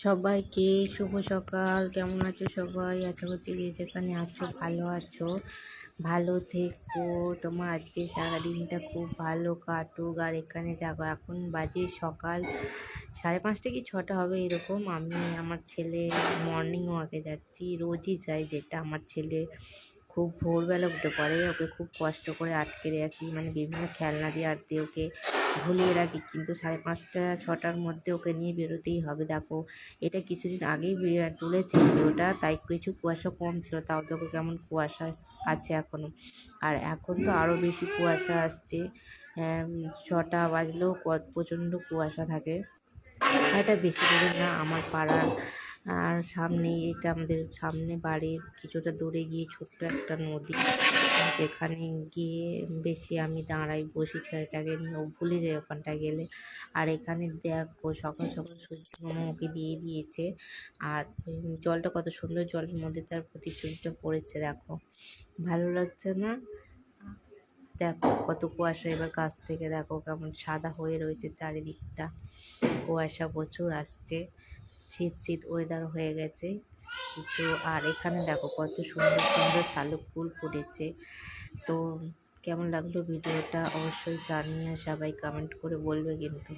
সবাইকে শুভ সকাল। কেমন আছো সবাই? আশা করছি যে যেখানে আছো ভালো আছো, ভালো থেকো। তোমার আজকে সারাদিনটা খুব ভালো কাটুক। আর এখানে দেখো এখন বাজে সকাল 5:30 কি 6টা হবে এরকম। আমি আমার ছেলে মর্নিং ওয়াকে যাচ্ছি, রোজই যাই, যেটা আমার ছেলে খুব ভোরবেলা উঠে পড়ে। ওকে খুব কষ্ট করে আটকে রাখি, মানে বিভিন্ন খেলনা দিয়ে আটকে ওকে ভুলিয়ে রাখি, কিন্তু 5:30 6টার মধ্যে ওকে নিয়ে বেরোতেই হবে। দেখো এটা কিছুদিন আগেই তুলেছি ভিডিওটা, তাই কিছু কুয়াশা কম ছিল, তাও দেখো কেমন কুয়াশা আছে এখনো। আর এখন তো আরও বেশি কুয়াশা আসছে। 6টা বাজলেও প্রচণ্ড কুয়াশা থাকে। এটা বেশি দূরে না, আমার পাড়ার আর সামনে, এটা আমাদের সামনে বাড়ির কিছুটা দূরে গিয়ে ছোট্ট একটা নদী। এখানে গিয়ে বেশি আমি দাঁড়াই, বসি ছেলেটাকে নিয়ে, ও ভুলে যায় ওখানটায় গেলে। আর এখানে দেখো সকাল সকাল সূর্য মামা ওকে দিয়ে দিয়েছে। আর জলটা কত সুন্দর, জলের মধ্যে তার প্রতিচ্ছবিটা পড়েছে, দেখো ভালো লাগছে না? দেখো কত কুয়াশা, এবার কাছ থেকে দেখো কেমন সাদা হয়ে রয়েছে চারিদিকটা, কুয়াশা প্রচুর আসছে, শীত শীত ওয়েদার হয়ে গেছে কিছু। আর এখানে দেখো কত সুন্দর সুন্দর শালুক ফুল ফুটেছে। তো কেমন লাগলো ভিডিওটা অবশ্যই জানিয়ে সবাই কমেন্ট করে বলবে কিন্তু।